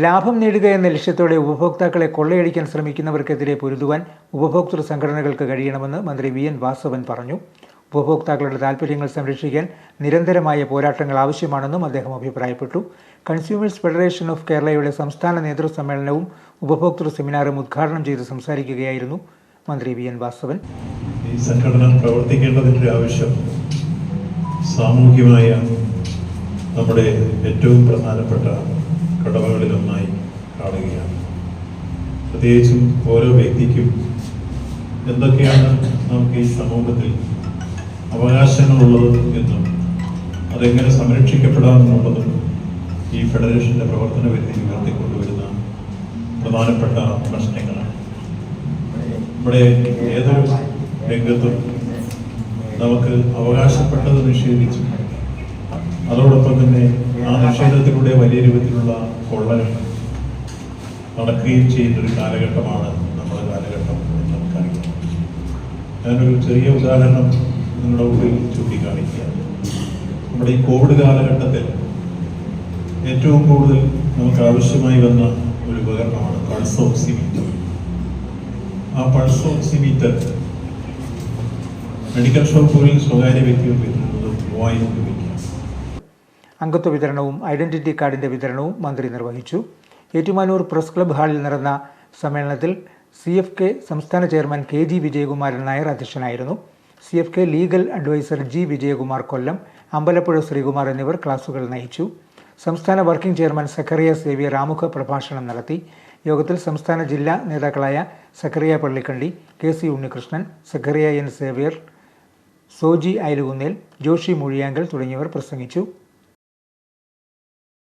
ലാഭം നേടുക എന്ന ലക്ഷ്യത്തോടെ ഉപഭോക്താക്കളെ കൊള്ളയടിക്കാൻ ശ്രമിക്കുന്നവർക്കെതിരെ പൊരുതുവാൻ ഉപഭോക്തൃ സംഘടനകൾക്ക് കഴിയണമെന്ന് മന്ത്രി വി എൻ വാസവൻ പറഞ്ഞു. ഉപഭോക്താക്കളുടെ താൽപ്പര്യങ്ങൾ സംരക്ഷിക്കാൻ നിരന്തരമായ പോരാട്ടങ്ങൾ ആവശ്യമാണെന്നും അദ്ദേഹം അഭിപ്രായപ്പെട്ടു. കൺസ്യൂമേഴ്സ് ഫെഡറേഷൻ ഓഫ് കേരളയുടെ സംസ്ഥാന നേതൃസമ്മേളനവും ഉപഭോക്തൃ സെമിനാറും ഉദ്ഘാടനം ചെയ്ത് സംസാരിക്കുകയായിരുന്നു മന്ത്രി വി എൻ വാസവൻ. ഈ സംഘടന പ്രവർത്തിക്കേണ്ടതിൻ്റെ ആവശ്യം സാമൂഹികമായ നമ്മുടെ ഏറ്റവും പ്രധാനപ്പെട്ട കടമകളിലൊന്നായി കാണുകയാണ്. പ്രത്യേകിച്ചും ഓരോ വ്യക്തിക്കും എന്തൊക്കെയാണ് നമുക്ക് ഈ സമൂഹത്തിൽ അവകാശങ്ങളുള്ളത് എന്നും അതെങ്ങനെ സംരക്ഷിക്കപ്പെടാമെന്നുള്ളതും ഈ ഫെഡറേഷൻ്റെ പ്രവർത്തന പരിധി ഉയർത്തിക്കൊണ്ടുവരുന്ന പ്രധാനപ്പെട്ട പ്രശ്നങ്ങളാണ്. നമ്മുടെ ഏതൊരു രംഗത്തും നമുക്ക് അവകാശപ്പെട്ടത് നിഷേധിച്ചു, അതോടൊപ്പം തന്നെ ആ നിഷേധത്തിലൂടെ വലിയ രൂപത്തിലുള്ള കൊള്ളകൾ നടക്കുകയും ചെയ്യുന്നൊരു കാലഘട്ടമാണ് നമ്മുടെ കാലഘട്ടം എന്ന് നമുക്കറിയാം. ഞാനൊരു ചെറിയ ഉദാഹരണം നിങ്ങളുടെ മുമ്പിൽ ചൂണ്ടിക്കാണിക്കുകയാണ്. നമ്മുടെ ഈ കോവിഡ് കാലഘട്ടത്തിൽ ഏറ്റവും കൂടുതൽ നമുക്ക് ആവശ്യമായി വന്ന ഒരു ഉപകരണമാണ് പൾസ് ഓക്സിമീറ്റർ. ആ പൾസ് ഓക്സിമീറ്റർ മെഡിക്കൽ ഷോപ്പുകളിൽ സ്വകാര്യ വ്യക്തികൾ വിൽക്കുന്നത് 3000 രൂപയ്ക്ക്. അംഗത്വ വിതരണവും ഐഡന്റിറ്റി കാർഡിന്റെ വിതരണവും മന്ത്രി നിർവഹിച്ചു. ഏറ്റുമാനൂർ പ്രസ് ക്ലബ് ഹാളിൽ നടന്ന സമ്മേളനത്തിൽ CFK സംസ്ഥാന ചെയർമാൻ KG വിജയകുമാരൻ നായർ അധ്യക്ഷനായിരുന്നു. CFK legal adviser G Vijayakumar Kollam, Ambalappuzha Sreekumar എന്നിവർ ക്ലാസുകൾ നയിച്ചു. സംസ്ഥാന വർക്കിംഗ് ചെയർമാൻ സക്കറിയ സേവ്യർ ആമുഖ പ്രഭാഷണം നടത്തി. യോഗത്തിൽ സംസ്ഥാന ജില്ലാ നേതാക്കളായ സക്കറിയ പള്ളിക്കണ്ടി, KC ഉണ്ണികൃഷ്ണൻ, സക്കറിയ N സേവ്യർ, സോജി അയലുകുന്നേൽ, ജോഷി മുഴിയാങ്കൽ തുടങ്ങിയവർ പ്രസംഗിച്ചു.